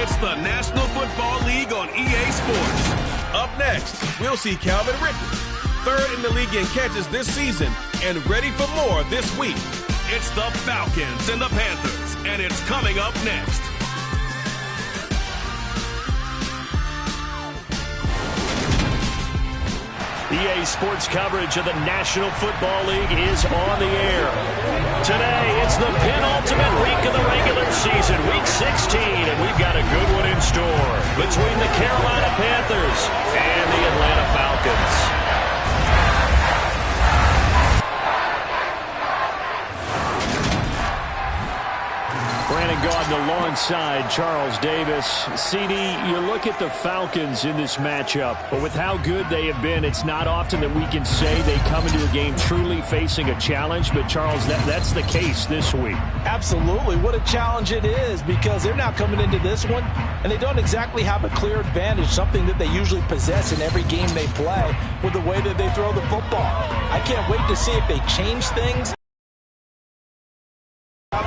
It's the National Football League on EA Sports. Up next, we'll see Calvin Ridley, third in the league in catches this season, and ready for more this week. It's the Falcons and the Panthers, and it's coming up next. EA Sports coverage of the National Football League is on the air. Today, it's the penultimate week of the regular season, Week 16, and we've got a good one in store between the Carolina Panthers and the Atlanta Falcons. Brandon Gaudin alongside Charles Davis. CD, you look at the Falcons in this matchup, but with how good they have been, it's not often that we can say they come into a game truly facing a challenge, but Charles, that's the case this week. Absolutely. What a challenge it is, because they're now coming into this one, and they don't exactly have a clear advantage, something that they usually possess in every game they play with the way that they throw the football. I can't wait to see if they change things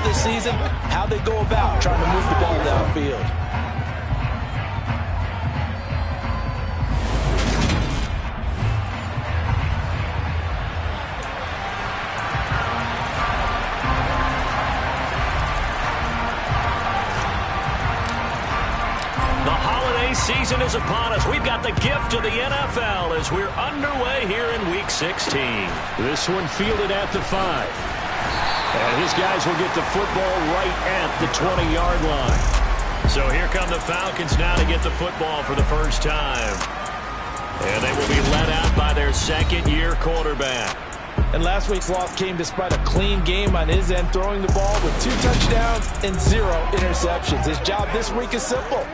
this season, how they go about trying to move the ball downfield. The holiday season is upon us. We've got the gift of the NFL as we're underway here in Week 16. This one fielded at the 5. And his guys will get the football right at the 20-yard line. So here come the Falcons now to get the football for the first time. And they will be led out by their second-year quarterback. And last week's loss came despite a clean game on his end, throwing the ball with 2 touchdowns and 0 interceptions. His job this week is simple.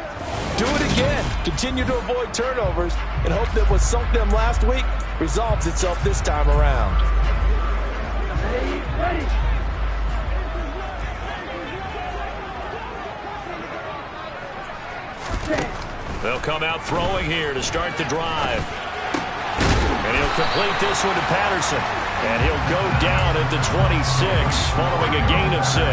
Do it again. Continue to avoid turnovers and hope that what sunk them last week resolves itself this time around. Ready. They'll come out throwing here to start the drive. And he'll complete this one to Patterson. And he'll go down at the 26 following a gain of 6.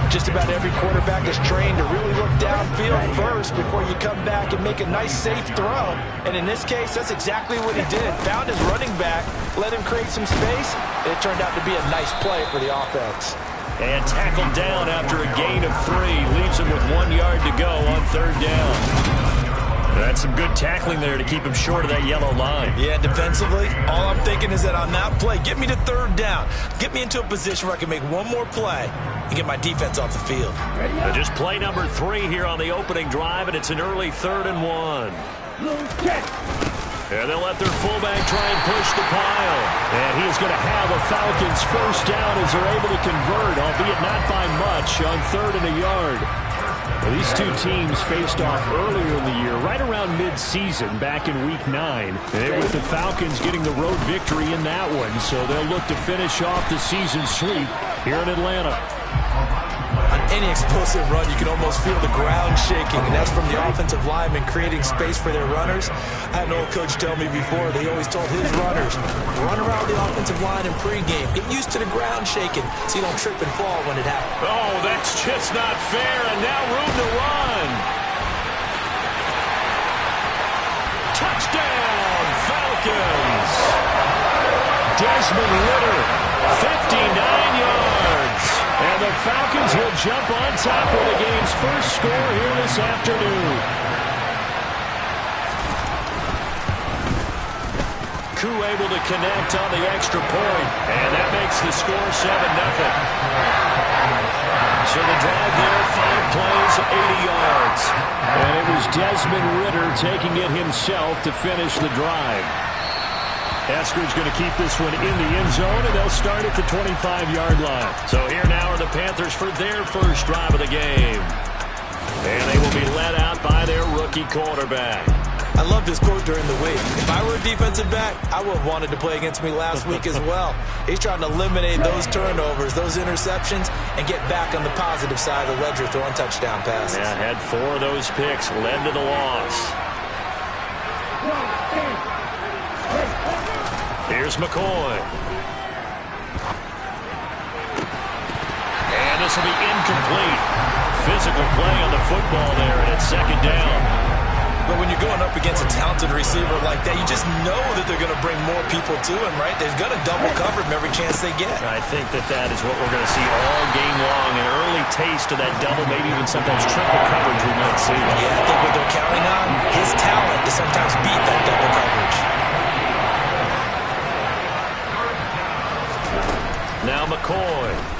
Just about every quarterback is trained to really look downfield first before you come back and make a nice, safe throw. And in this case, that's exactly what he did. Found his running back, let him create some space, and it turned out to be a nice play for the offense. And tackled down after a gain of 3. Leaves him with 1 yard to go on third down. That's some good tackling there to keep him short of that yellow line. Yeah, defensively, all I'm thinking is that on that play, get me to third down. Get me into a position where I can make one more play and get my defense off the field. Just play number 3 here on the opening drive, and it's an early 3rd and 1. And they'll let their fullback try and push the pile. And he's going to have a Falcons first down as they're able to convert, albeit not by much, on 3rd and a yard. Well, these two teams faced off earlier in the year, right around mid-season, back in Week 9. And with the Falcons getting the road victory in that one, so they'll look to finish off the season sweep here in Atlanta. On any explosive run, you can almost feel the ground shaking, and that's from the offensive linemen creating space for their runners. I had an old coach tell me before, they always told his runners, run around the offensive line in pregame. Get used to the ground shaking so you don't trip and fall when it happens. Oh, that's just not fair, and now room to run. Touchdown, Falcons! Desmond Ridder, 59 yards. And the Falcons will jump on top with the game's first score here this afternoon. Koo able to connect on the extra point, and that makes the score 7-0. So the drive there, 5 plays, 80 yards. And it was Desmond Ridder taking it himself to finish the drive. Eskridge going to keep this one in the end zone, and they'll start at the 25-yard line. So here now are the Panthers for their first drive of the game. And they will be led out by their rookie quarterback. I love this quote during the week. If I were a defensive back, I would have wanted to play against me last week as well. He's trying to eliminate those turnovers, those interceptions, and get back on the positive side of the ledger throwing touchdown passes. Yeah, had 4 of those picks, led to the loss. Here's McCoy. And this will be incomplete. physical play on the football there, and it's second down. But when you're going up against a talented receiver like that, you just know that they're going to bring more people to him, right? They're going to double cover him every chance they get. I think that is what we're going to see all game long, an early taste of that double, maybe even sometimes triple coverage we might see. Yeah, I think what they're counting on, his talent to sometimes beat that double coverage. Now McCoy.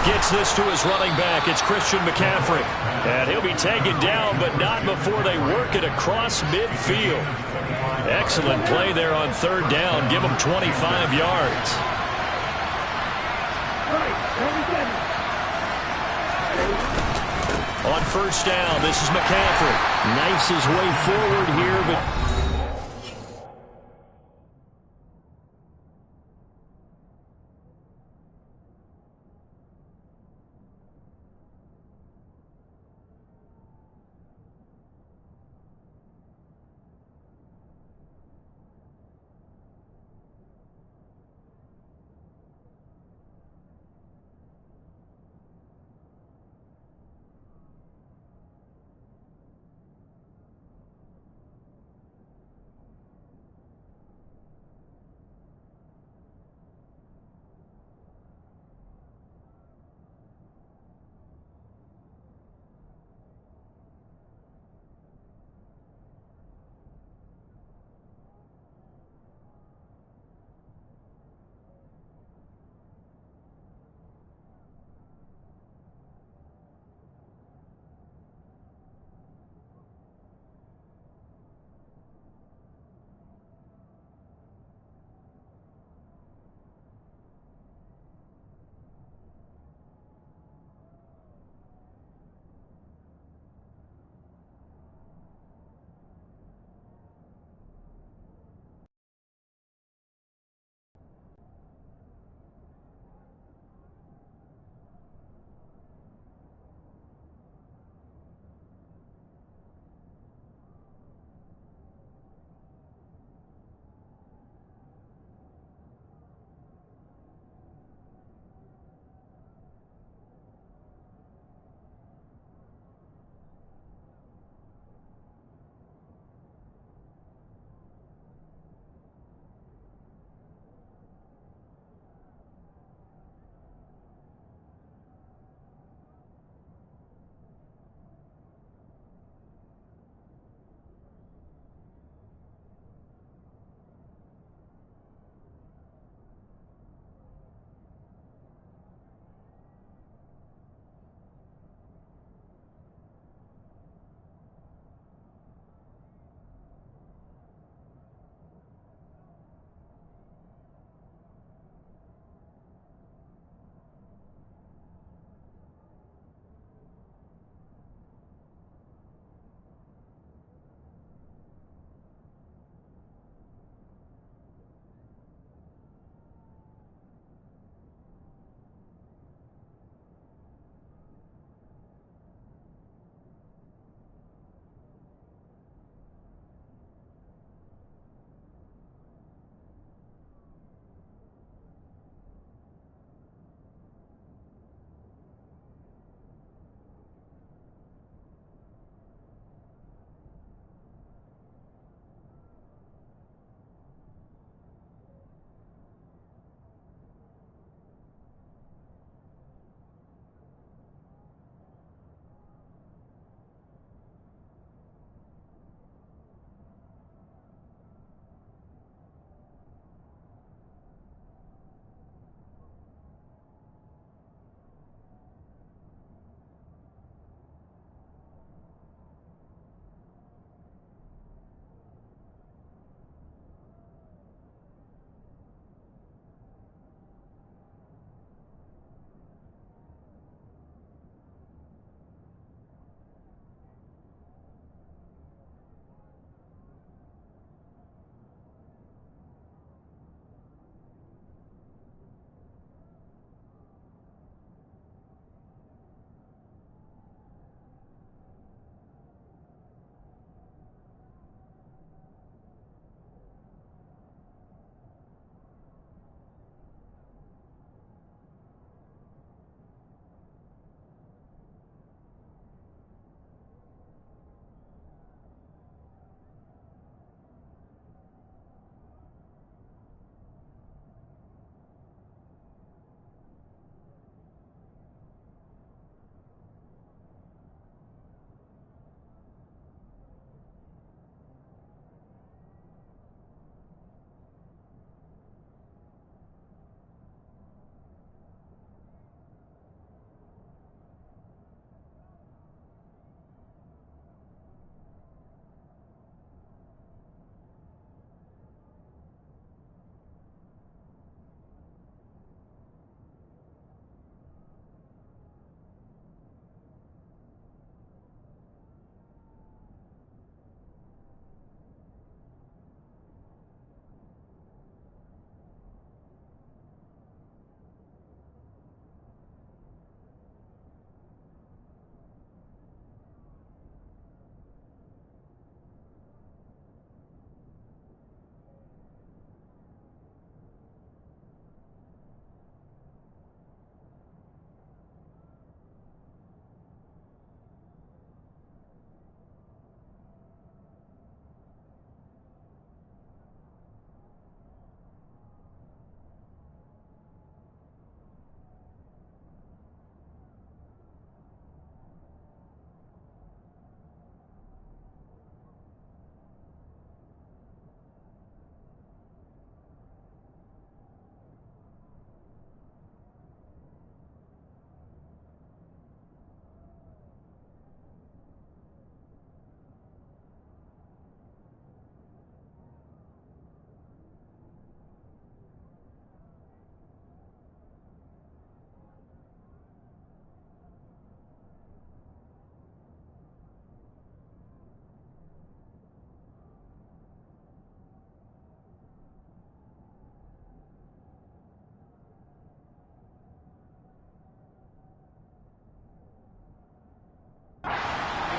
Gets this to his running back. It's Christian McCaffrey. And he'll be taken down, but not before they work it across midfield. Excellent play there on third down. Give him 25 yards. On first down, this is McCaffrey. Knifes his way forward here, but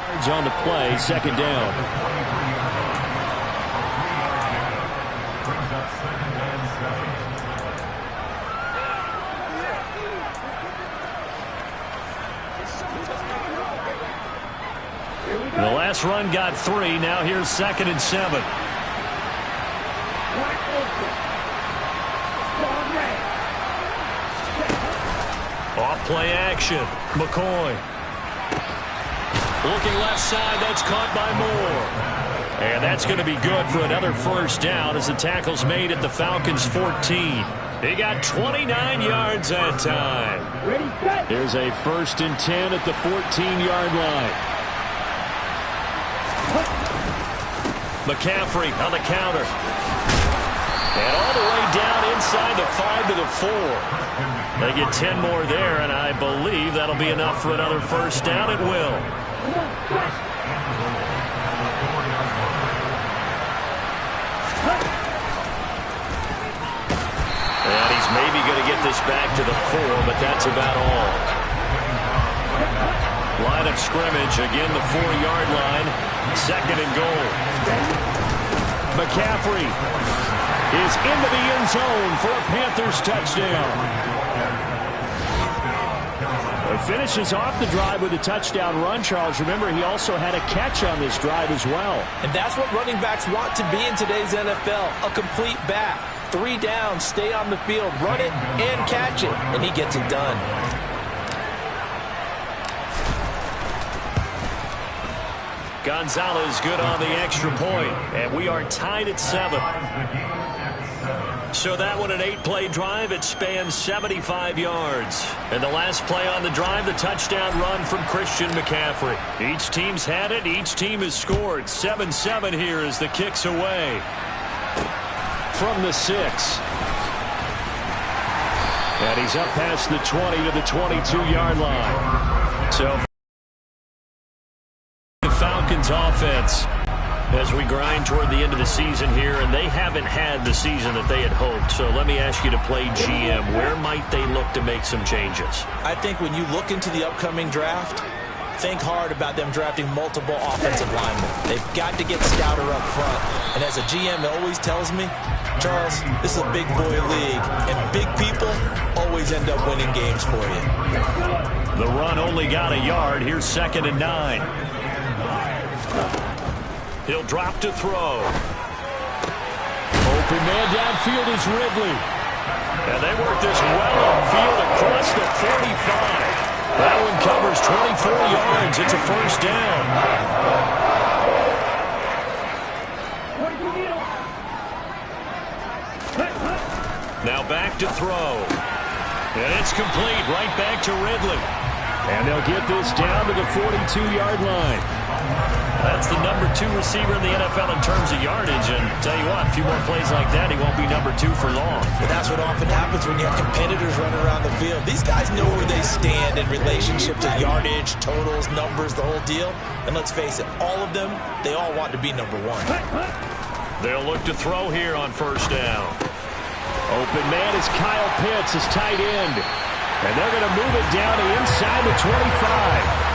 yards on the play, second down. The last run got 3. Now here's 2nd and 7. Off play action. McCoy. Looking left side. That's caught by Moore. And that's going to be good for another first down as the tackle's made at the Falcons' 14. He got 29 yards that time. Here's a 1st and 10 at the 14-yard line. McCaffrey on the counter. And all the way down inside the 5 to the 4. They get 10 more there, and I believe that'll be enough for another first down. It will. And he's maybe going to get this back to the 4, but that's about all. Line of scrimmage, again the 4-yard line. 2nd and goal. McCaffrey is into the end zone for a Panthers touchdown. He finishes off the drive with a touchdown run, Charles. Remember, he also had a catch on this drive as well. And that's what running backs want to be in today's NFL, a complete back. 3 downs, stay on the field, run it, and catch it, and he gets it done. Gonzalez good on the extra point, and we are tied at 7. So that one, an 8-play drive. It spans 75 yards. And the last play on the drive, the touchdown run from Christian McCaffrey. Each team's had it. Each team has scored. 7-7 here as the kick's away. From the 6. And he's up past the 20 to the 22-yard line. So the Falcons offense as we grind toward the end of the season here, and they haven't had the season that they had hoped. So let me ask you to play GM. Where might they look to make some changes? I think when you look into the upcoming draft, think hard about them drafting multiple offensive linemen. They've got to get stouter up front. And as a GM always tells me, Charles, this is a big boy league, and big people always end up winning games for you. The run only got a yard. Here's 2nd and 9. He'll drop to throw. Open man downfield is Ridley. And they work this well upfield across the 45. That one covers 24 yards. It's a first down. Now back to throw. And it's complete right back to Ridley. And they'll get this down to the 42-yard line. That's the number 2 receiver in the NFL in terms of yardage. And tell you what, a few more plays like that, he won't be number 2 for long. But that's what often happens when you have competitors running around the field. These guys know where they stand in relationship to yardage, totals, numbers, the whole deal. And let's face it, all of them, they all want to be number 1. They'll look to throw here on first down. Open man is Kyle Pitts, his tight end. And they're going to move it down to inside the 25.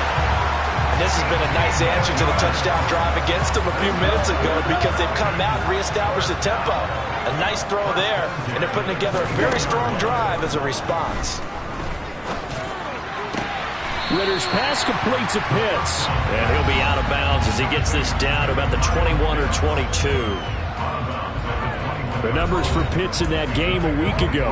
And this has been a nice answer to the touchdown drive against them a few minutes ago because they've come out and reestablished the tempo. A nice throw there, and they're putting together a very strong drive as a response. Ritter's pass completes to Pitts. And he'll be out of bounds as he gets this down to about the 21 or 22. The numbers for Pitts in that game a week ago.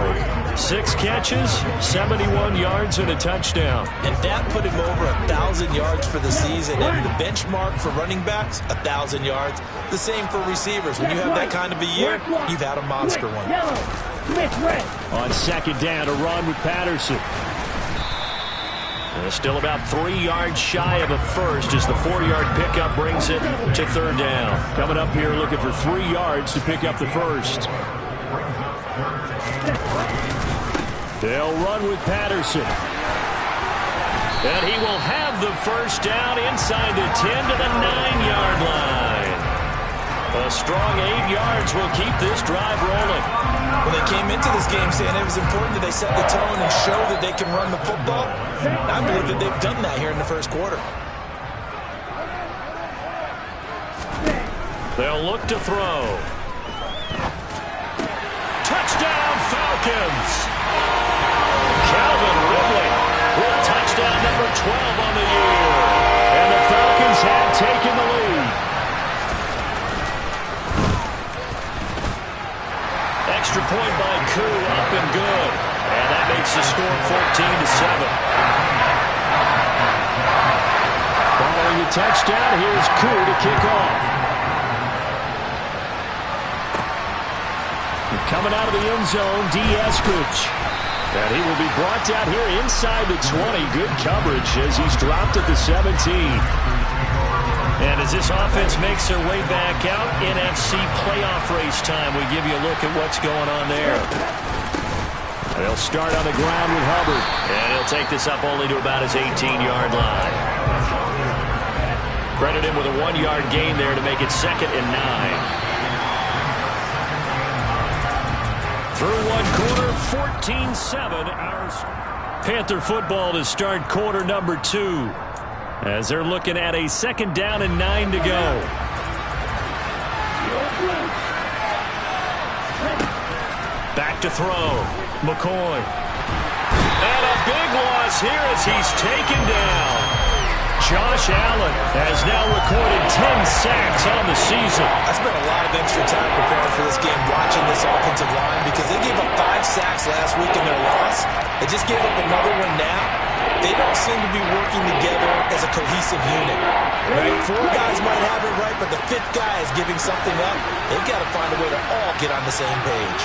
6 catches, 71 yards, and a touchdown. And that put him over 1,000 yards for the season. And the benchmark for running backs, 1,000 yards. The same for receivers. When you have that kind of a year, you've had a monster one. On 2nd down, a run with Patterson. And still about 3 yards shy of a first as the 4-yard pickup brings it to 3rd down. Coming up here looking for 3 yards to pick up the first. They'll run with Patterson. And he will have the first down inside the 10 to the 9-yard line. A strong 8 yards will keep this drive rolling. When they came into this game saying it was important that they set the tone and show that they can run the football, I believe that they've done that here in the first quarter. They'll look to throw. Touchdown, Falcons! Calvin Ridley with touchdown number 12 on the year. And the Falcons have taken the lead. Extra point by Koo, up and good. And that makes the score 14-7. Following the touchdown, here's Koo to kick off. Coming out of the end zone, Eskridge. And he will be brought down here inside the 20. Good coverage as he's dropped at the 17. And as this offense makes their way back out, NFC playoff race time, we give you a look at what's going on there. They'll start on the ground with Hubbard. And he'll take this up only to about his 18-yard line. Credit him with a 1-yard gain there to make it 2nd and 9. Through one quarter, 14-7. Panther football to start quarter number 2. As they're looking at a 2nd down and 9 to go. Back to throw. McCoy. And a big loss here as he's taken down. Josh Allen has now recorded 10 sacks on the season. I spent a lot of extra time preparing for this game watching this offensive line because they gave up 5 sacks last week in their loss. They just gave up another one now. They don't seem to be working together as a cohesive unit. Right? 4 guys might have it right, but the 5th guy is giving something up. They've got to find a way to all get on the same page.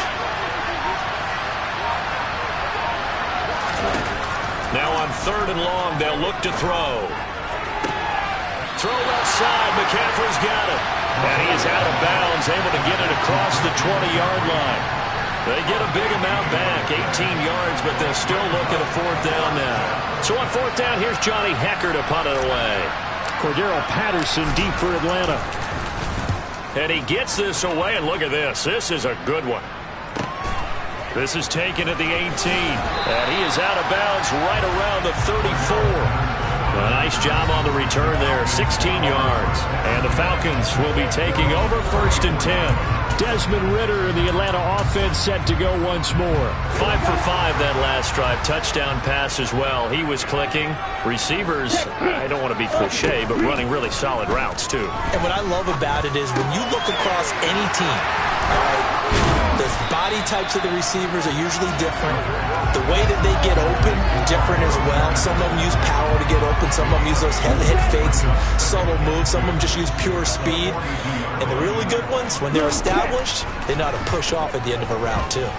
Now on 3rd and long, they'll look to throw. Throw left side. McCaffrey's got it. And he is out of bounds, able to get it across the 20-yard line. They get a big amount back, 18 yards, but they'll still look at a 4th down now. So on 4th down, here's Johnny Hecker to punt it away. Cordero Patterson deep for Atlanta. And he gets this away, and look at this. This is a good one. This is taken at the 18. And he is out of bounds right around the 34. A nice job on the return there, 16 yards. And the Falcons will be taking over 1st and 10. Desmond Ridder in the Atlanta offense set to go once more. 5 for 5 that last drive. Touchdown pass as well. He was clicking. Receivers, I don't want to be cliche, but running really solid routes too. And what I love about it is when you look across any team, the body types of the receivers are usually different. The way that they get open, different as well. Some of them use power to get open. Some of them use those head fakes and subtle moves. Some of them just use pure speed. And the really good ones, when they're established, they know how to push off at the end of a route, too.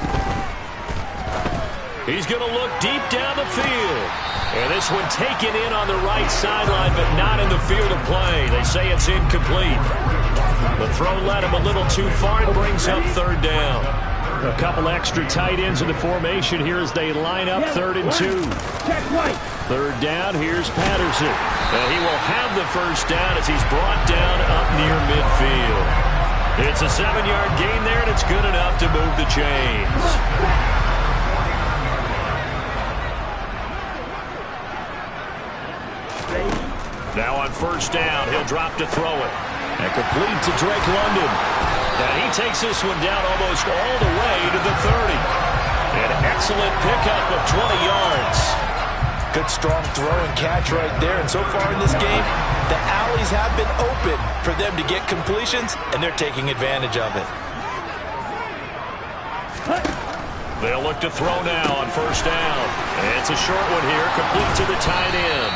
He's going to look deep down the field. And this one taken in on the right sideline, but not in the field of play. They say it's incomplete. The throw led him a little too far and brings up 3rd down. A couple extra tight ends in the formation here as they line up 3rd and 2. 3rd down, here's Patterson. And he will have the 1st down as he's brought down up near midfield. It's a 7-yard gain there, and it's good enough to move the chains. Now on 1st down, he'll drop to throw it. And complete to Drake London. And he takes this one down almost all the way to the 30. An excellent pickup of 20 yards. Good strong throw and catch right there. And so far in this game, the alleys have been open for them to get completions, and they're taking advantage of it. They'll look to throw now on 1st down. It's a short one here, complete to the tight end.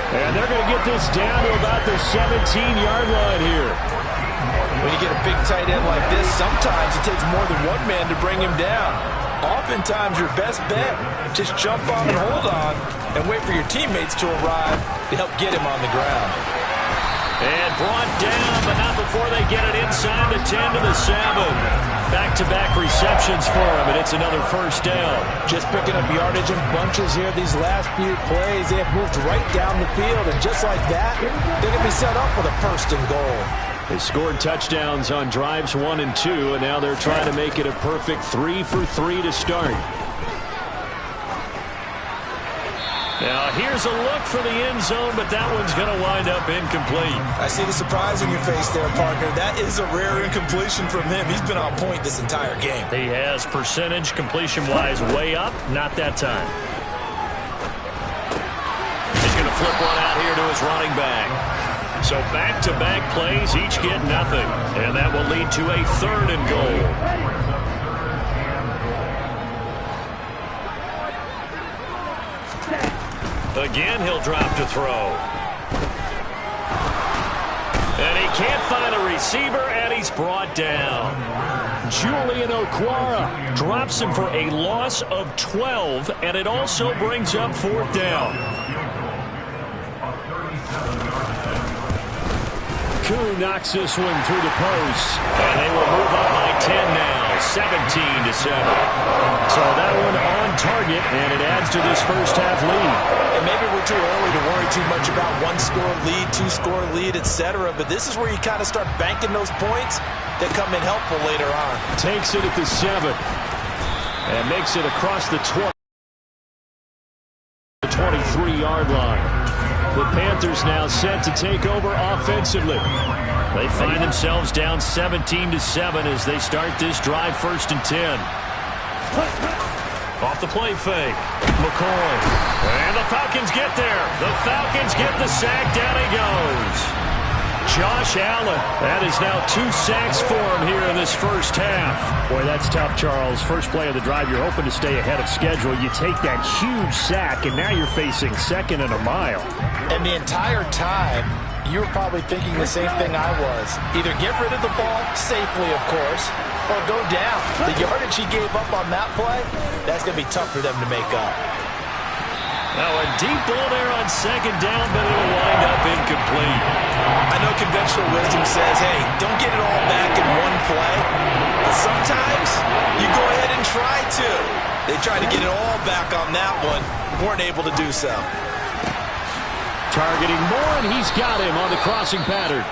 And they're going to get this down to about the 17-yard line here. When you get a big tight end like this, sometimes it takes more than one man to bring him down. Oftentimes, your best bet, just jump on and hold on and wait for your teammates to arrive to help get him on the ground. And brought down, but not before they get it inside the 10 to the 7. Back-to-back receptions for him, and it's another 1st down. Just picking up yardage in bunches here these last few plays. They have moved right down the field, and just like that, they're going to be set up with a 1st and goal. They scored touchdowns on drives 1 and 2, and now they're trying to make it a perfect 3 for 3 to start. Now, here's a look for the end zone, but that one's going to wind up incomplete. I see the surprise in your face there, partner. That is a rare incompletion from him. He's been on point this entire game. He has percentage completion-wise way up. Not that time. He's going to flip one out here to his running back. So back-to-back plays, each get nothing. And that will lead to a 3rd and goal. Again, he'll drop to throw. And he can't find a receiver, and he's brought down. Julian Okwara drops him for a loss of 12, and it also brings up 4th down. Koo knocks this one through the post, and they will move up by 10 now, 17-7. So that one on target, and it adds to this first half lead. And maybe we're too early to worry too much about 1-score lead, 2-score lead, etc. But this is where you kind of start banking those points that come in helpful later on. Takes it at the 7 and makes it across the 23-yard line. The Panthers now set to take over offensively. They find themselves down 17-7 as they start this drive, 1st and 10. Off the play fake. McCoy. And the Falcons get there. The Falcons get the sack. Down he goes. Josh Allen. That is now 2 sacks for him here in this first half. Boy, that's tough, Charles. First play of the drive, you're hoping to stay ahead of schedule. You take that huge sack, and now you're facing 2nd and a mile. And the entire time, you were probably thinking the same thing I was. Either get rid of the ball, safely of course, or go down. The yardage he gave up on that play, that's going to be tough for them to make up. Now a deep ball there on 2nd down, but it'll wind up incomplete. I know conventional wisdom says, hey, don't get it all back in one play. But sometimes you go ahead and try to. They tried to get it all back on that one. Weren't able to do so. Targeting Moore, and he's got him on the crossing pattern.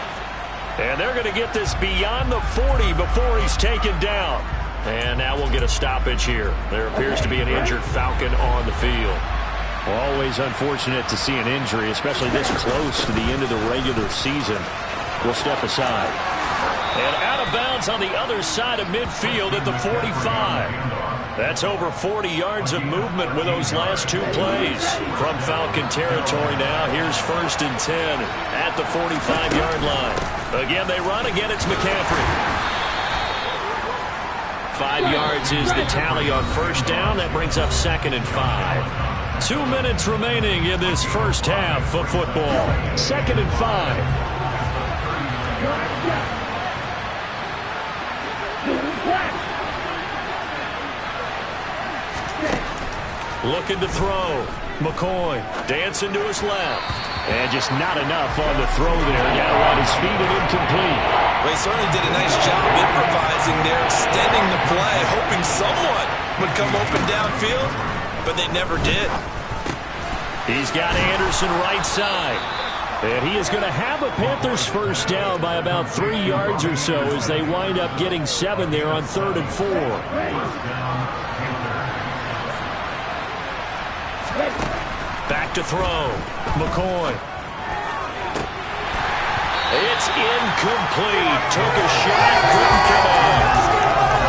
And they're going to get this beyond the 40 before he's taken down. And now we'll get a stoppage here. There appears to be an injured Falcon on the field. Well, always unfortunate to see an injury, especially this close to the end of the regular season. We'll step aside. And out of bounds on the other side of midfield at the 45. That's over 40 yards of movement with those last 2 plays. From Falcon territory now, here's 1st and 10 at the 45-yard line. Again, they run. Again, it's McCaffrey. 5 yards is the tally on 1st down. That brings up 2nd and 5. 2 minutes remaining in this first half of football. 2nd and 5. Looking to throw. McCoy dancing to his left. And just not enough on the throw there. Got around his feet and incomplete. Well, he certainly did a nice job improvising there, extending the play, hoping someone would come open downfield, but they never did. He's got Anderson right side. And he is going to have a Panthers first down by about 3 yards or so as they wind up getting 7 there on 3rd and 4. Back to throw. McCoy. It's incomplete. Took a shot. Couldn't connect.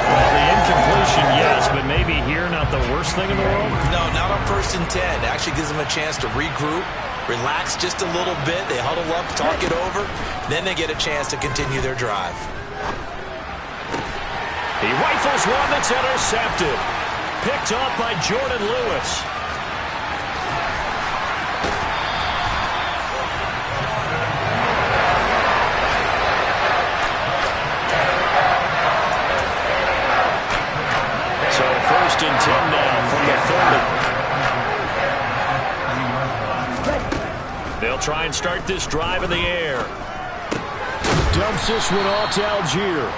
Well, the incompletion, yes, but maybe here not the worst thing in the world? No, not on 1st and 10. It actually gives them a chance to regroup, relax just a little bit. They huddle up, talk it over. Then they get a chance to continue their drive. He rifles one that's intercepted. Picked off by Jordan Lewis. So 1st and 10 now from the 30. They'll try and start this drive in the air. Dumps this one off to Algier.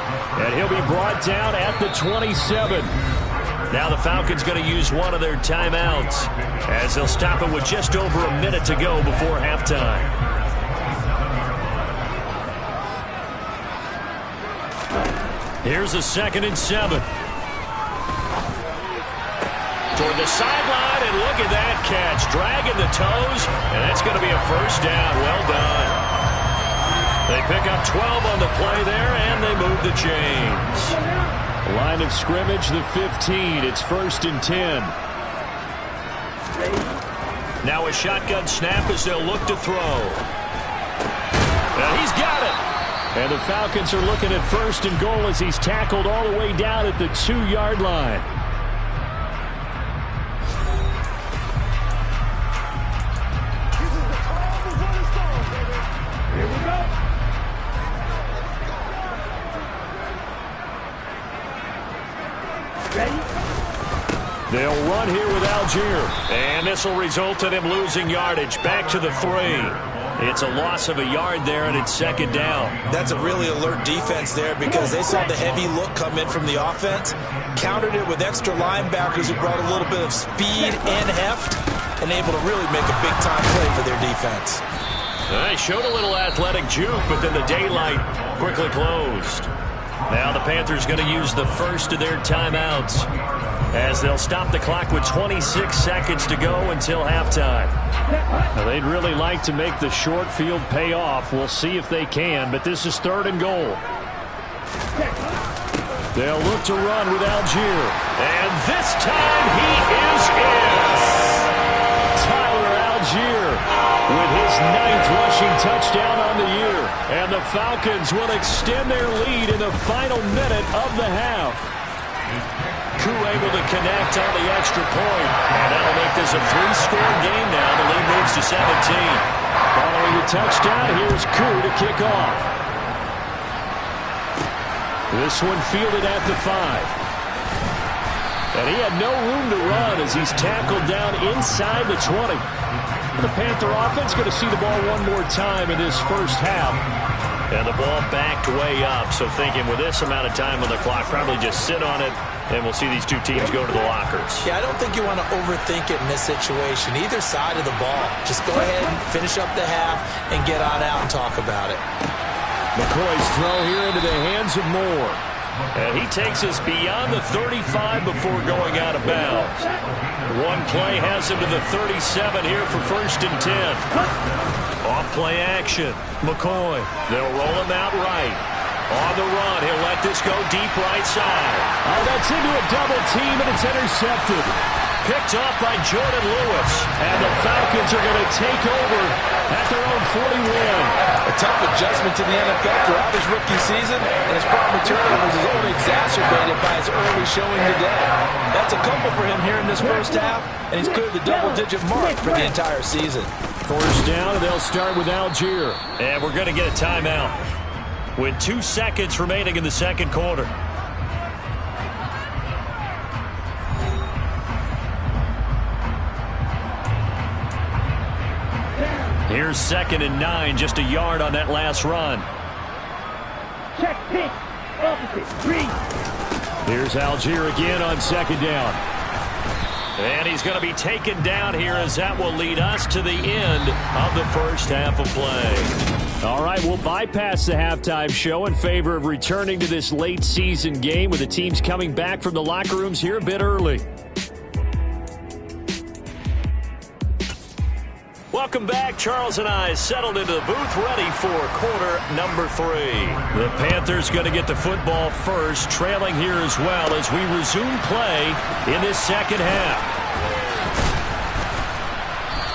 And he'll be brought down at the 27. Now the Falcons going to use one of their timeouts as they'll stop it with just over a minute to go before halftime. Here's a 2nd and 7. toward the sideline, and look at that catch. Dragging the toes, and that's going to be a first down. Well done. They pick up 12 on the play there, and they move the chains. Line of scrimmage, the 15. It's 1st and 10. Now a shotgun snap as they'll look to throw. And he's got it. And the Falcons are looking at 1st and goal as he's tackled all the way down at the 2-yard line. Here we go. Ready? They'll run here with Algier. And this will result in him losing yardage. Back to the 3. It's a loss of a yard there, and it's 2nd down. That's a really alert defense there because they saw the heavy look come in from the offense, countered it with extra linebackers who brought a little bit of speed and heft, and able to really make a big-time play for their defense. They showed a little athletic juke, but then the daylight quickly closed. Now the Panthers going to use the first of their timeouts as they'll stop the clock with 26 seconds to go until halftime. Now, they'd really like to make the short field pay off. We'll see if they can, but this is 3rd and goal. They'll look to run with Algier. And this time he is in. Tyler Algier with his 9th rushing touchdown on the year. And the Falcons will extend their lead in the final minute of the half. Koo able to connect on the extra point. And that'll make this a 3-score game now. The lead moves to 17. Following the touchdown, here's Koo to kick off. This one fielded at the 5. And he had no room to run as he's tackled down inside the 20. The Panther offense going to see the ball one more time in this first half. And the ball backed way up. So thinking with this amount of time on the clock, probably just sit on it, and we'll see these two teams go to the lockers. Yeah, I don't think you want to overthink it in this situation. Either side of the ball. Just go ahead and finish up the half and get on out and talk about it. McCoy's throw here into the hands of Moore. And he takes us beyond the 35 before going out of bounds. One play has him to the 37 here for 1st and 10. Off play action. McCoy. They'll roll him out right. On the run, he'll let this go deep right side. Oh, that's into a double team, and it's intercepted. Picked up by Jordan Lewis. And the Falcons are going to take over at their own 41. A tough adjustment to the NFL throughout his rookie season, and his problem turnovers is only exacerbated by his early showing today. That's a couple for him here in this first half, and he's cleared the double-digit mark for the entire season. 1st down, and they'll start with Algier. And we're going to get a timeout with 2 seconds remaining in the 2nd quarter. Here's 2nd and 9, just a yard on that last run. Check, pitch, opposite, 3. Here's Algier again on 2nd down. And he's going to be taken down here as that will lead us to the end of the first half of play. All right, we'll bypass the halftime show in favor of returning to this late season game with the teams coming back from the locker rooms here a bit early. Welcome back. Charles and I settled into the booth ready for quarter number 3. The Panthers going to get the football first, trailing here as well as we resume play in this 2nd half.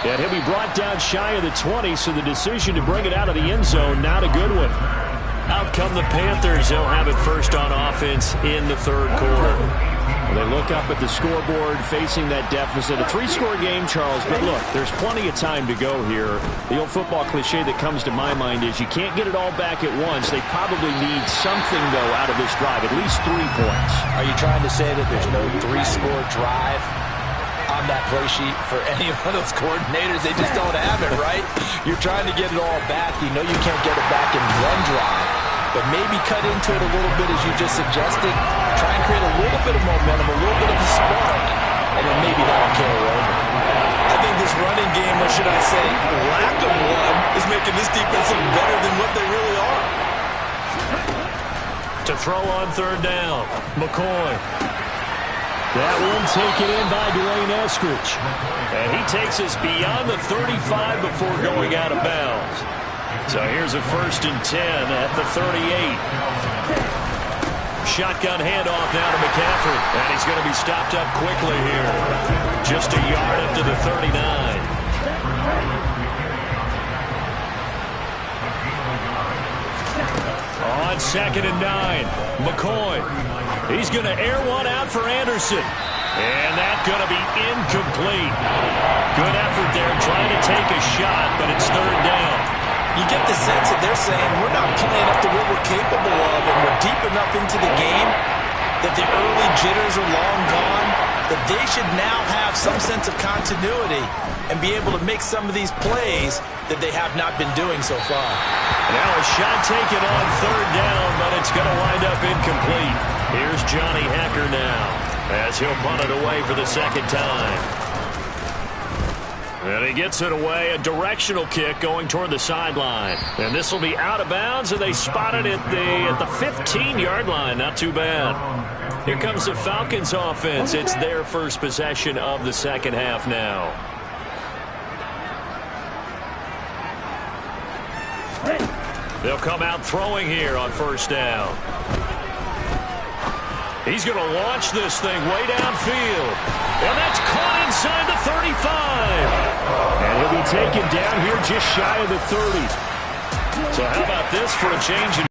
And he'll be brought down shy of the 20, so the decision to bring it out of the end zone, not a good one. Out come the Panthers. They'll have it first on offense in the 3rd quarter. They look up at the scoreboard facing that deficit. A 3-score game, Charles, but look, there's plenty of time to go here. The old football cliche that comes to my mind is you can't get it all back at once. They probably need something, though, out of this drive, at least 3 points. Are you trying to say that there's no 3-score drive on that play sheet for any one of those coordinators? They just don't have it, right? You're trying to get it all back. You know you can't get it back in one drive, but maybe cut into it a little bit as you just suggested. Try and create a little bit of momentum, a little bit of a spark, and then maybe that'll carry over. I think this running game, or should I say lack of one, is making this defense look better than what they really are. To throw on 3rd down, McCoy. That one taken in by Dwayne Eskridge. And he takes us beyond the 35 before going out of bounds. So here's a 1st and 10 at the 38. Shotgun handoff now to McCaffrey. And he's going to be stopped up quickly here. Just a yard up to the 39. On 2nd and 9, McCoy. He's going to air one out for Anderson. And that's going to be incomplete. Good effort there trying to take a shot, but it's 3rd down. You get the sense that they're saying we're not playing up to what we're capable of, and we're deep enough into the game that the early jitters are long gone, that they should now have some sense of continuity and be able to make some of these plays that they have not been doing so far. Now a shot taken on 3rd down, but it's going to wind up incomplete. Here's Johnny Hacker now as he'll punt it away for the 2nd time. And he gets it away, a directional kick going toward the sideline. And this will be out of bounds, and they spot it at the 15-yard line. Not too bad. Here comes the Falcons offense. It's their first possession of the 2nd half now. They'll come out throwing here on 1st down. He's going to launch this thing way downfield. And that's caught inside the 35. And he'll be taken down here just shy of the 30. So how about this for a change in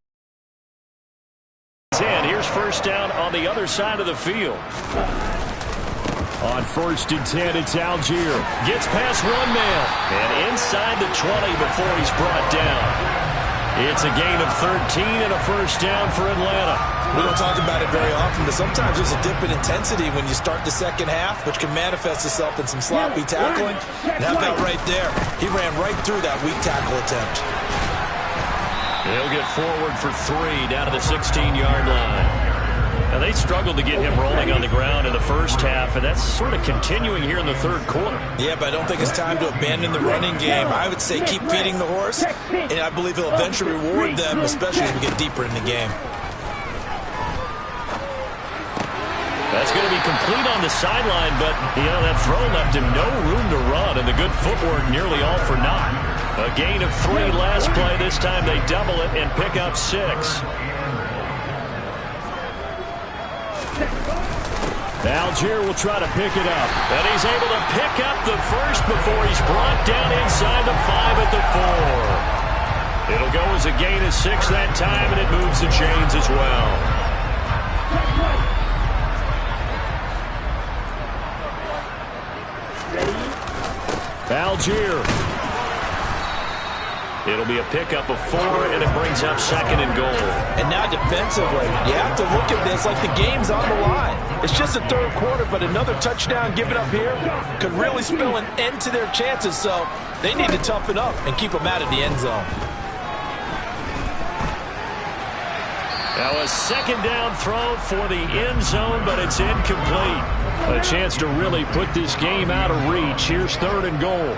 10? Here's 1st down on the other side of the field. On 1st and 10, it's Algier. Gets past one man. And inside the 20 before he's brought down. It's a gain of 13 and a 1st down for Atlanta. We don't talk about it very often, but sometimes there's a dip in intensity when you start the 2nd half, which can manifest itself in some sloppy tackling. And how about right there? He ran right through that weak tackle attempt. He'll get forward for 3 down to the 16-yard line. Now, they struggled to get him rolling on the ground in the 1st half, and that's sort of continuing here in the 3rd quarter. Yeah, but I don't think it's time to abandon the running game. I would say keep feeding the horse, and I believe he'll eventually reward them, especially as we get deeper in the game. That's going to be complete on the sideline, but, that throw left him no room to run, and the good footwork nearly all for naught. A gain of 3 last play. This time they double it and pick up 6. Algier will try to pick it up. And he's able to pick up the 1st before he's brought down inside the 5 at the 4. It'll go as a gain of 6 that time, and it moves the chains as well. Algier. It'll be a pickup of 4, and it brings up 2nd and goal. And now defensively, you have to look at this like the game's on the line. It's just the 3rd quarter, but another touchdown given up here could really spell an end to their chances, so they need to toughen up and keep them out of the end zone. Now a 2nd down throw for the end zone, but it's incomplete. A chance to really put this game out of reach. Here's 3rd and goal.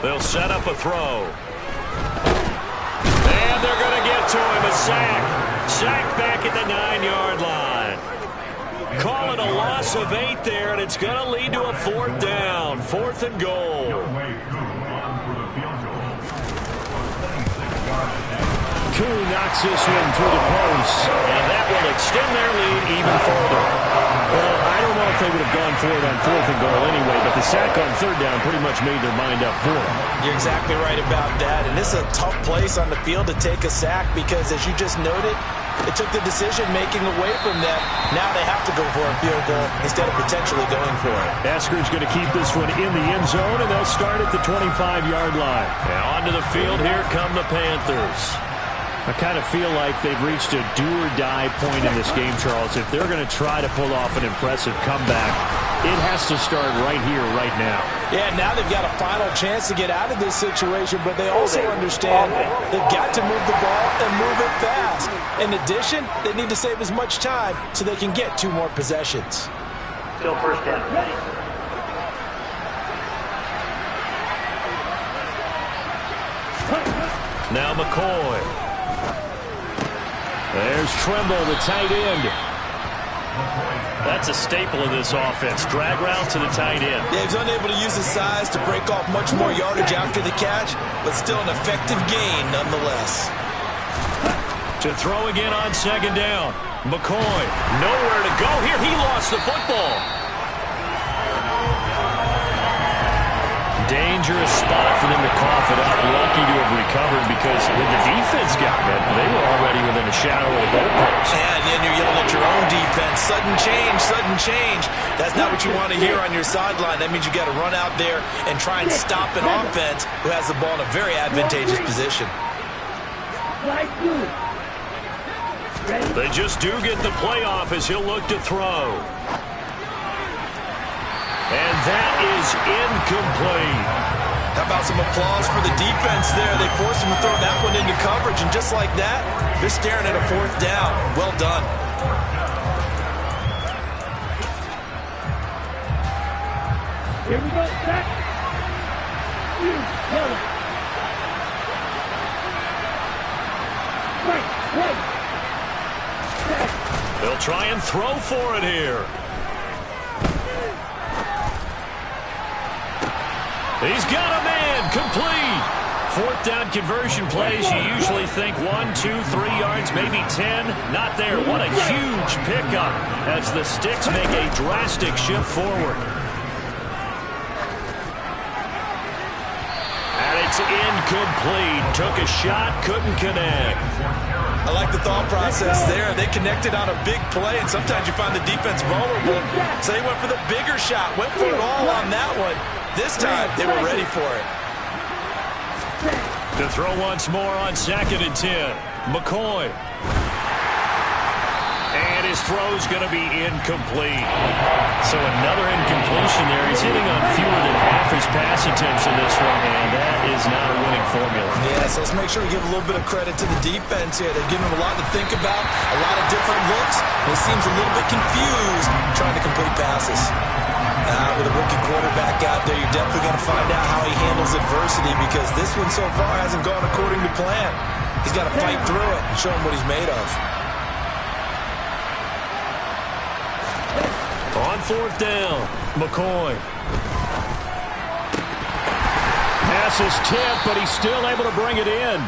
They'll set up a throw. And they're going to get to him. A sack. Sack back at the 9-yard line. Call it a loss of 8 there, and it's going to lead to a 4th down. 4th and goal. Koo knocks this one through the post. And that will extend their lead even further. Well, I don't know if they would have gone for it on 4th and goal anyway, but the sack on 3rd down pretty much made their mind up for it. You're exactly right about that, and this is a tough place on the field to take a sack because, as you just noted, it took the decision-making away from them. Now they have to go for a field goal instead of potentially going for it. Asker's going to keep this one in the end zone, and they'll start at the 25-yard line. Now onto the field, here come the Panthers. I kind of feel like they've reached a do-or-die point in this game, Charles. If they're going to try to pull off an impressive comeback, it has to start right here, right now. Yeah, now they've got a final chance to get out of this situation, but they also understand they've got to move the ball and move it fast. In addition, they need to save as much time so they can get 2 more possessions. Still 1st down. Now McCoy. There's Tremble, the tight end. That's a staple of this offense. Drag route to the tight end. Yeah, he's unable to use his size to break off much more yardage after the catch, but still an effective gain nonetheless. To throw again on second down. McCoy, nowhere to go here. He lost the football. Dangerous spot for them to cough it up. Lucky to have recovered because when the defense got it, they were already within a shadow of the goalpost. And then you're yelling at your own defense. Sudden change, sudden change. That's not what you want to hear on your sideline. That means you got to run out there and try and stop an offense who has the ball in a very advantageous position. They just do get the playoff as he'll look to throw. And that is incomplete. How about some applause for the defense there? They forced him to throw that one into coverage, and just like that, they're staring at a fourth down. Well done. Here we go, set. Right. They'll try and throw for it here. He's got a man, complete. Fourth down conversion plays, you usually think 1, 2, 3 yards, maybe 10. Not there. What a huge pickup as the Sticks make a drastic shift forward. And it's incomplete. Took a shot, couldn't connect. I like the thought process there. They connected on a big play, and sometimes you find the defense vulnerable. So they went for the bigger shot, went for it all on that one. This time, they were ready for it. To throw once more on 2nd and 10. McCoy. And his throw's going to be incomplete. So another incompletion there. He's hitting on fewer than half his pass attempts in this one, and that is not a winning formula. Yeah, so let's make sure we give a little bit of credit to the defense here. They've given him a lot to think about, a lot of different looks, and he seems a little bit confused trying to complete passes. With a rookie quarterback out there, you're definitely going to find out how he handles adversity because this one so far hasn't gone according to plan. He's got to fight through it and show him what he's made of. On 4th down, McCoy. Pass is tipped, but he's still able to bring it in.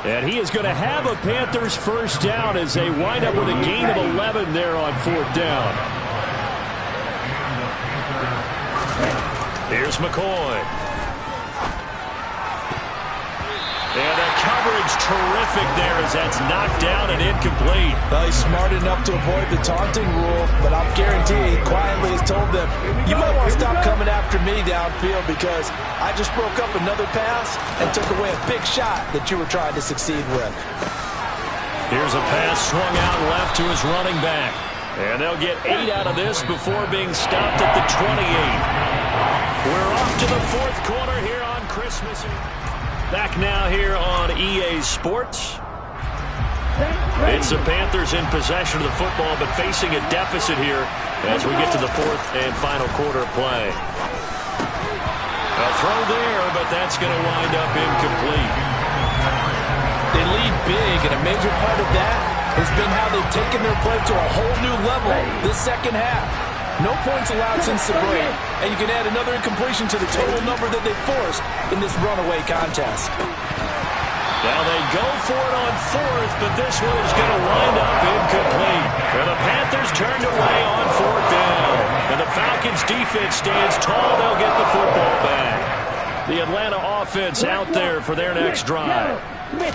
And he is going to have a Panthers first down as they wind up with a gain of 11 there on 4th down. Here's McCoy. And the coverage terrific there as that's knocked down and incomplete. Well, he's smart enough to avoid the taunting rule, but I'll guarantee he quietly has told them, you might want to stop coming after me downfield because I just broke up another pass and took away a big shot that you were trying to succeed with. Here's a pass swung out left to his running back. And they'll get 8 out of this before being stopped at the 28. We're off to the 4th quarter here on Christmas. Back now here on EA Sports. It's the Panthers in possession of the football, but facing a deficit here as we get to the 4th and final quarter of play. A throw there, but that's going to wind up incomplete. They lead big, and a major part of that has been how they've taken their play to a whole new level this second half. No points allowed since the break, and you can add another incompletion to the total number that they forced in this runaway contest. Now they go for it on 4th, but this one is going to wind up incomplete. And the Panthers turned away on 4th down. And the Falcons defense stands tall. They'll get the football back. The Atlanta offense out there for their next drive.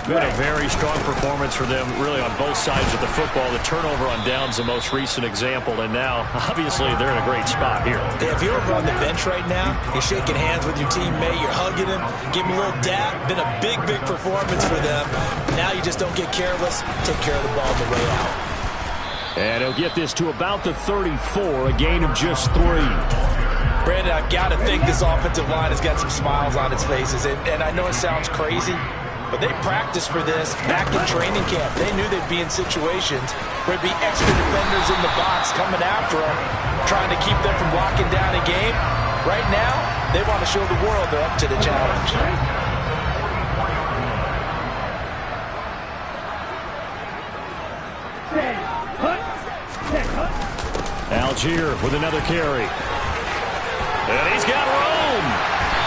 Been a very strong performance for them, really, on both sides of the football. The turnover on downs, the most recent example, and now, obviously, they're in a great spot here. Yeah, if you're over on the bench right now, you're shaking hands with your teammate, you're hugging him, give him a little dap. Been a big, big performance for them. Now you just don't get careless. Take care of the ball on the way out. And he'll get this to about the 34, a gain of just 3. Brandon, I've got to think this offensive line has got some smiles on its faces, and I know it sounds crazy, but they practiced for this back in training camp. They knew they'd be in situations where there'd be extra defenders in the box coming after them, trying to keep them from locking down a game. Right now, they want to show the world they're up to the challenge. Algier with another carry. And he's got room.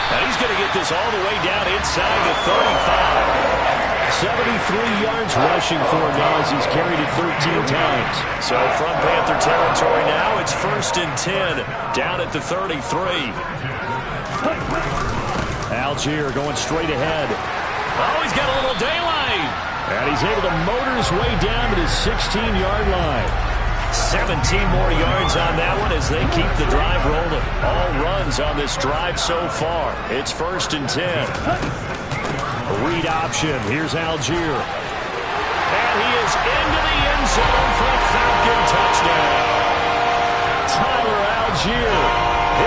And he's going to get this all the way down inside the 35. 73 yards rushing for him now as he's carried it 13 times. So from Panther territory now, it's 1st and 10 down at the 33. Algier going straight ahead. Oh, he's got a little daylight. And he's able to motor his way down to the 16-yard line. 17 more yards on that one as they keep the drive rolling. All runs on this drive so far. It's 1st and 10. A read option. Here's Algier. And he is into the end zone for a Falcon touchdown. Tyler Algier,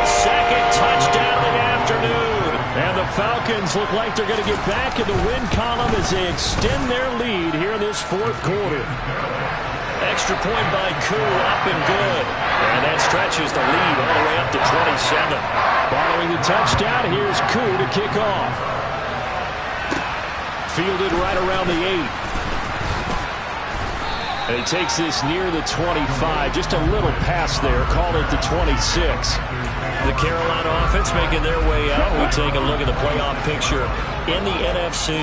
his 2nd touchdown of the afternoon. And the Falcons look like they're going to get back in the win column as they extend their lead here in this 4th quarter. Extra point by Koo, up and good. And that stretches the lead all the way up to 27. Following the touchdown, here's Koo to kick off. Fielded right around the 8. And he takes this near the 25. Just a little pass there. Call it the 26. The Carolina offense making their way out. We take a look at the playoff picture in the NFC.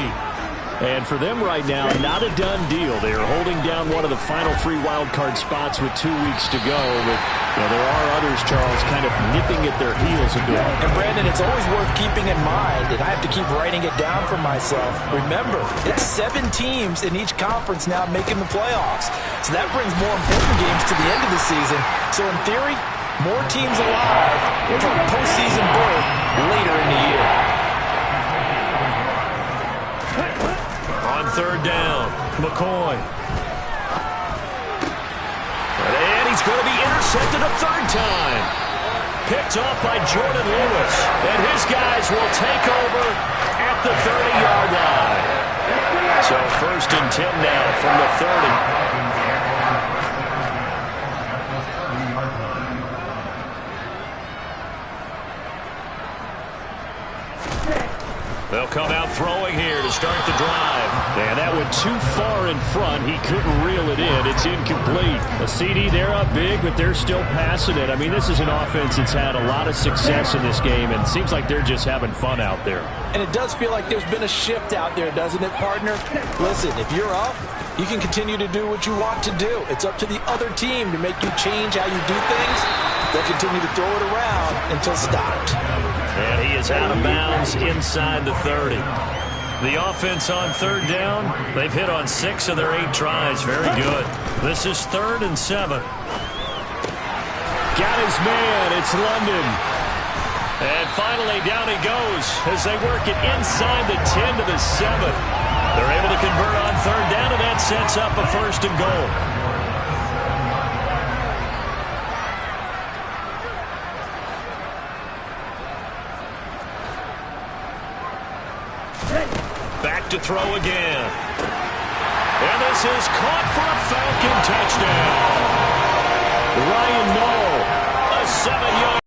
And for them right now, not a done deal. They are holding down one of the final 3 wild card spots with 2 weeks to go. But there are others, Charles, kind of nipping at their heels a bit. And Brandon, it's always worth keeping in mind, and I have to keep writing it down for myself. Remember, it's 7 teams in each conference now making the playoffs. So that brings more important games to the end of the season. So in theory, more teams alive for a postseason berth later in the year. On 3rd down, McCoy. And he's going to be intercepted a 3rd time. Picked off by Jordan Lewis. And his guys will take over at the 30-yard line. So 1st and 10 now from the 30. They'll come out throwing here to start the drive. And that went too far in front. He couldn't reel it in. It's incomplete. A CD, they're up big, but they're still passing it. I mean, this is an offense that's had a lot of success in this game, and it seems like they're just having fun out there. And it does feel like there's been a shift out there, doesn't it, partner? Listen, if you're up, you can continue to do what you want to do. It's up to the other team to make you change how you do things. They'll continue to throw it around until stopped. And he is out of bounds inside the 30. The offense on 3rd down, they've hit on 6 of their 8 tries. Very good. This is 3rd and 7. Got his man. It's London. And finally, down he goes as they work it inside the 10 to the 7. They're able to convert on 3rd down, and that sets up a 1st and goal. Back to throw again. And this is caught for a Falcon touchdown. Ryan Knoll, a 7-yard.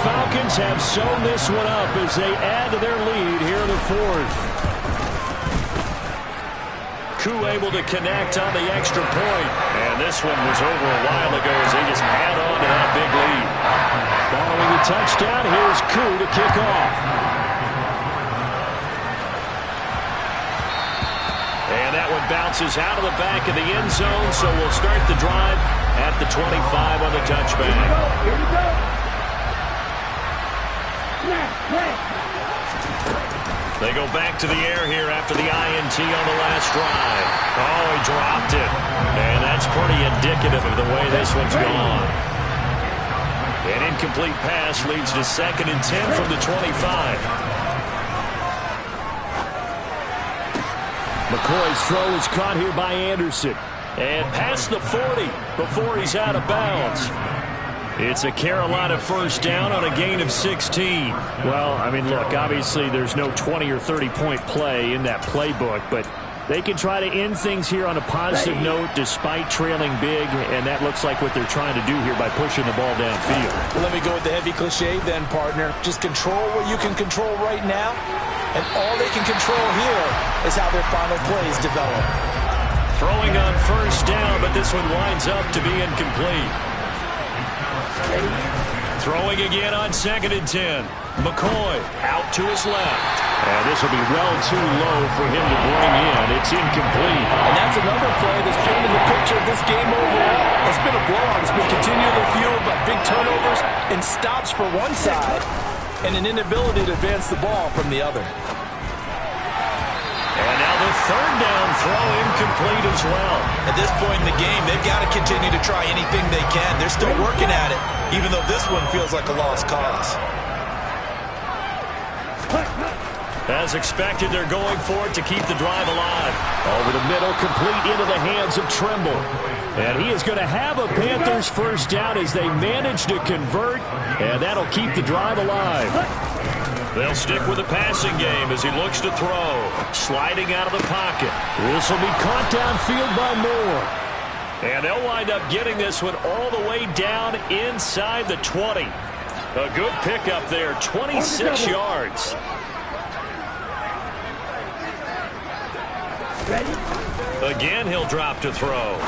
Falcons have sewn this one up as they add to their lead here in the 4th. Koo able to connect on the extra point. And this one was over a while ago as they just add on to that big lead. Following the touchdown, here's Koo to kick off. And that one bounces out of the back of the end zone, so we'll start the drive at the 25 on the touchback. Here we go. They go back to the air here after the INT on the last drive. Oh, he dropped it. And that's pretty indicative of the way this one's gone. An incomplete pass leads to 2nd and 10 from the 25. McCoy's throw is caught here by Anderson. And past the 40 before he's out of bounds. It's a Carolina 1st down on a gain of 16. Well, I mean, look, obviously there's no 20 or 30-point play in that playbook, but they can try to end things here on a positive note despite trailing big, and that looks like what they're trying to do here by pushing the ball downfield. Well, let me go with the heavy cliche then, partner. Just control what you can control right now. And all they can control here is how their final plays develop. Throwing on 1st down, but this this one winds up to be incomplete. Throwing again on 2nd and 10. McCoy out to his left. And this will be well too low for him to bring in. It's incomplete. And that's another play that's painted the picture of this game overall. It's been a blowout. It's been continually fueled by big turnovers and stops for one side and an inability to advance the ball from the other. And now the 3rd down throw incomplete as well. At this point in the game, they've got to continue to try anything they can. They're still working at it, even though this one feels like a lost cause. As expected, they're going for it to keep the drive alive. Over the middle, complete into the hands of Trimble. And he is going to have a Panthers first down as they manage to convert, and that'll keep the drive alive. They'll stick with the passing game as he looks to throw. Sliding out of the pocket. This will be caught downfield by Moore. And they'll wind up getting this one all the way down inside the 20. A good pickup there, 26 yards. Again, he'll drop to throw.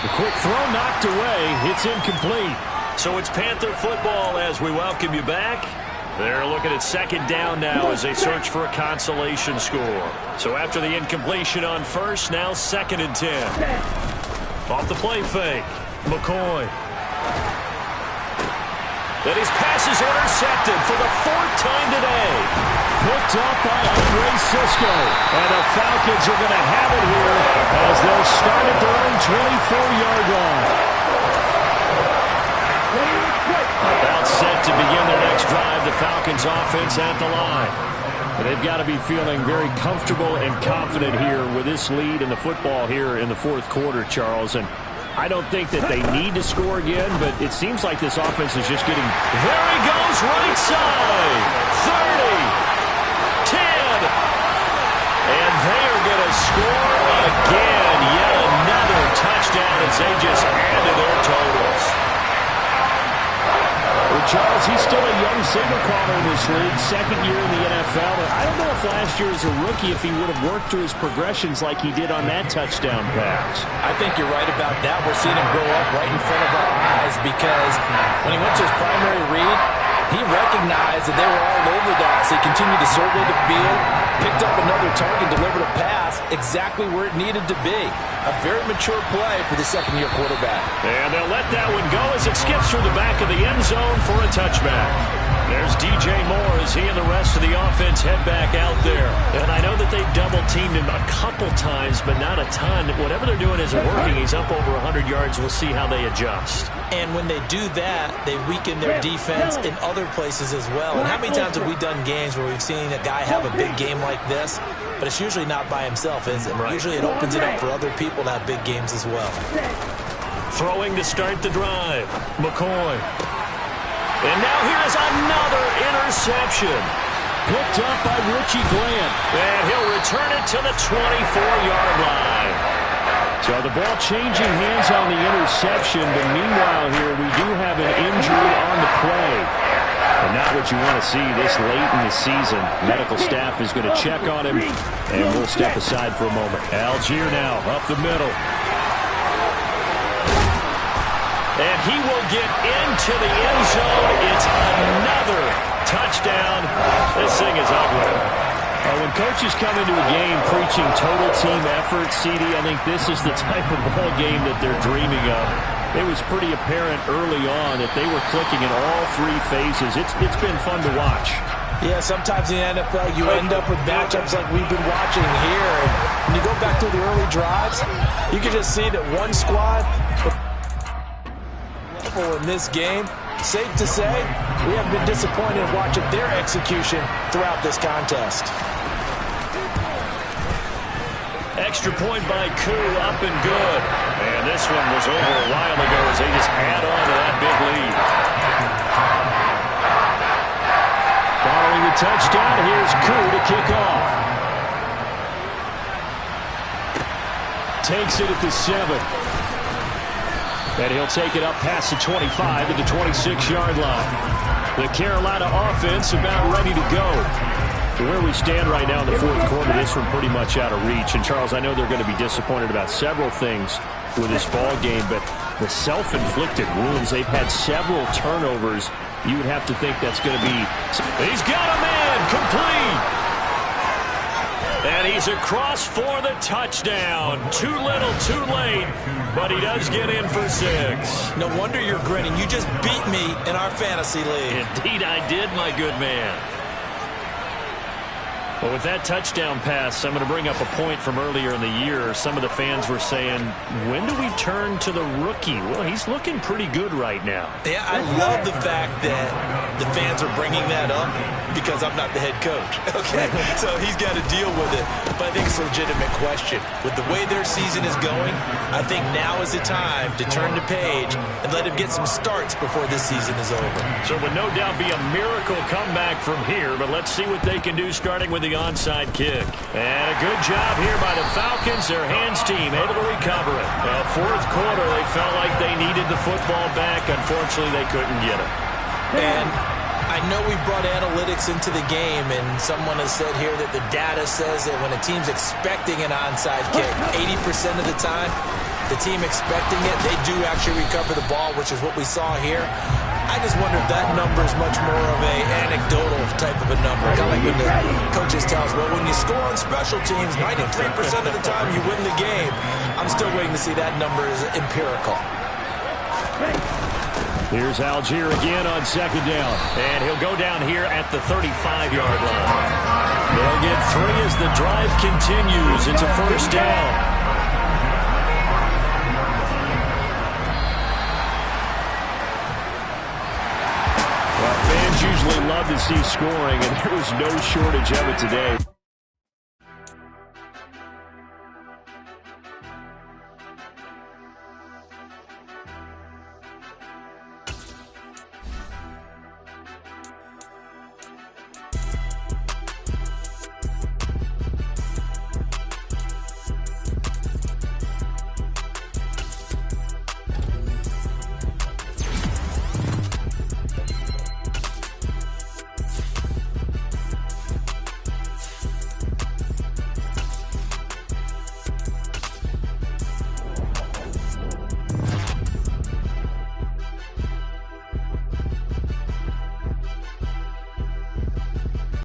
The quick throw knocked away. It's incomplete. So it's Panther football as we welcome you back. They're looking at 2nd down now as they search for a consolation score. So after the incompletion on 1st, now 2nd and 10. Off the play fake. McCoy. Then his pass is intercepted for the 4th time today. Picked up by Andre Cisco. And the Falcons are going to have it here as they'll start at their own 24-yard line. About set to begin their next drive, the Falcons offense at the line. They've got to be feeling very comfortable and confident here with this lead in the football here in the 4th quarter, Charles. And I don't think that they need to score again, but it seems like this offense is just getting... There he goes, right side. 30. 10. And they are going to score again. Yet another touchdown as they just add to their totals. Well, Charles, he's still a young signal caller in this league, 2nd year in the NFL. But I don't know if last year as a rookie, if he would have worked through his progressions like he did on that touchdown pass. I think you're right about that. We're seeing him grow up right in front of our eyes because when he went to his primary read, he recognized that they were all over that, so he continued to survey the field, picked up another target, delivered a pass exactly where it needed to be. A very mature play for the 2nd-year quarterback. And they'll let that one go as it skips through the back of the end zone for a touchback. There's DJ Moore as he and the rest of the offense head back out there. And I know that they've double-teamed him a couple times, but not a ton. Whatever they're doing isn't working. He's up over 100 yards. We'll see how they adjust. And when they do that, they weaken their defense in other places as well. And how many times have we done games where we've seen a guy have a big game like this, but it's usually not by himself, is it? Right. Usually it opens it up for other people to have big games as well. Throwing to start the drive. McCoy. And now here's another interception. Picked up by Richie Grant. And he'll return it to the 24-yard line. So the ball changing hands on the interception, but meanwhile here we do have an injury on the play. And not what you want to see this late in the season. Medical staff is going to check on him, and we'll step aside for a moment. Algier now up the middle. And he will get into the end zone. It's another touchdown. This thing is ugly. When coaches come into a game preaching total team effort, CD, I think this is the type of ball game that they're dreaming of. It was pretty apparent early on that they were clicking in all 3 phases. It's been fun to watch. Yeah, sometimes in the NFL you end up with matchups like we've been watching here. And when you go back through the early drives, you can just see that one squad in this game, safe to say, we have been disappointed in watching their execution throughout this contest. Extra point by Koo, up and good. And this one was over a while ago as they just add on to that big lead. Following the touchdown, here's Koo to kick off. Takes it at the 7. And he'll take it up past the 25 to the 26-yard line. The Carolina offense about ready to go. Where we stand right now in the fourth quarter, this one pretty much out of reach. And, Charles, I know they're going to be disappointed about several things with this ball game, but the self-inflicted wounds, they've had several turnovers. You would have to think that's going to be... He's got a man complete. And he's across for the touchdown. Too little, too late, but he does get in for 6. No wonder you're grinning. You just beat me in our fantasy league. Indeed I did, my good man. Well, with that touchdown pass, I'm going to bring up a point from earlier in the year. Some of the fans were saying, when do we turn to the rookie? Well, he's looking pretty good right now. Yeah, I love the fact that the fans are bringing that up because I'm not the head coach. Okay, so he's got to deal with it. But I think it's a legitimate question. With the way their season is going, I think now is the time to turn the page and let him get some starts before this season is over. So it would no doubt be a miracle comeback from here, but let's see what they can do starting with the onside kick. And a good job here by the Falcons, their hands team, able to recover it. Well, fourth quarter, they felt like they needed the football back. Unfortunately, they couldn't get it. And I know we brought analytics into the game, and someone has said here that the data says that when a team's expecting an onside kick, 80% of the time, the team expecting it, they do actually recover the ball, which is what we saw here. I just wonder if that number is much more of a anecdotal type of a number. Kind of like when the coaches tell us, well, when you score on special teams, 93% of the time you win the game. I'm still waiting to see that number is empirical. Here's Algier again on second down. And he'll go down here at the 35-yard line. They'll get 3 as the drive continues. It's a first down. Fans usually love to see scoring, and there was no shortage of it today.